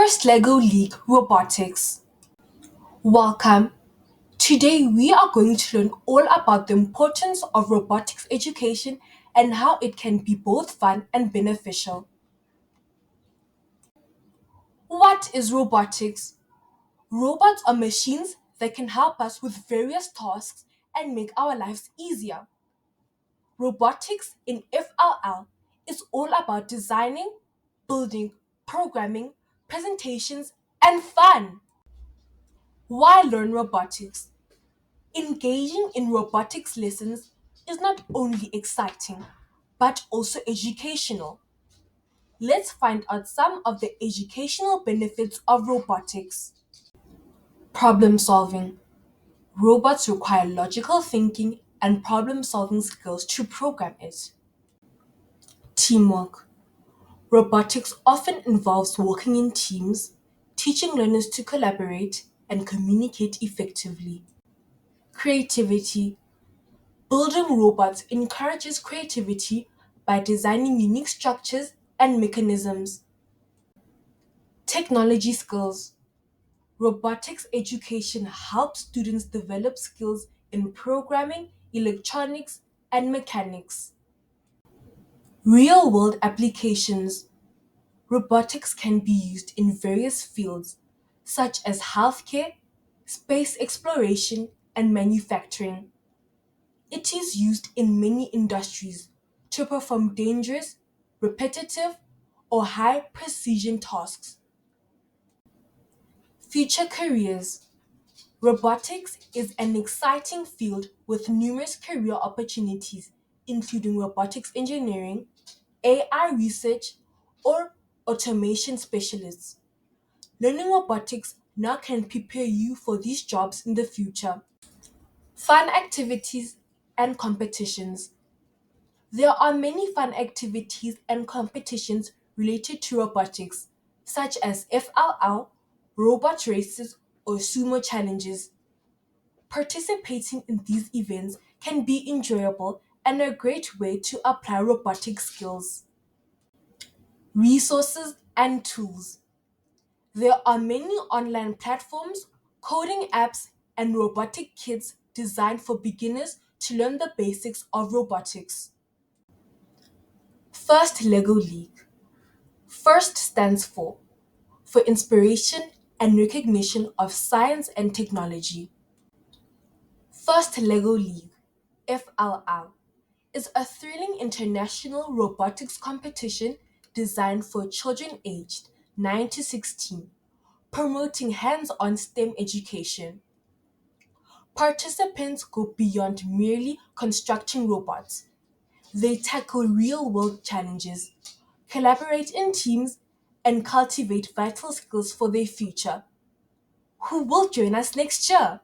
First LEGO League Robotics. Welcome. Today we are going to learn all about the importance of robotics education and how it can be both fun and beneficial. What is robotics? Robots are machines that can help us with various tasks and make our lives easier. Robotics in FLL is all about designing, building, programming, presentations, and fun. Why learn robotics? Engaging in robotics lessons is not only exciting, but also educational. Let's find out some of the educational benefits of robotics. Problem solving. Robots require logical thinking and problem solving skills to program it. Teamwork. Robotics often involves working in teams, teaching learners to collaborate and communicate effectively. Creativity. Building robots encourages creativity by designing unique structures and mechanisms. Technology skills. Robotics education helps students develop skills in programming, electronics, and mechanics. Real world applications. Robotics can be used in various fields, such as healthcare, space exploration, and manufacturing. It is used in many industries to perform dangerous, repetitive, or high precision tasks. Future careers. Robotics is an exciting field with numerous career opportunities, including robotics engineering, AI research, or automation specialists. Learning robotics now can prepare you for these jobs in the future. Fun activities and competitions. There are many fun activities and competitions related to robotics, such as FLL, robot races, or sumo challenges. Participating in these events can be enjoyable and a great way to apply robotic skills. Resources and tools. There are many online platforms, coding apps, and robotic kits designed for beginners to learn the basics of robotics. First LEGO League. FIRST stands for inspiration and recognition of science and technology. First LEGO League, FLL, is a thrilling international robotics competition designed for children aged 9 to 16, promoting hands-on STEM education. Participants go beyond merely constructing robots. They tackle real-world challenges, collaborate in teams, and cultivate vital skills for their future. Who will join us next year?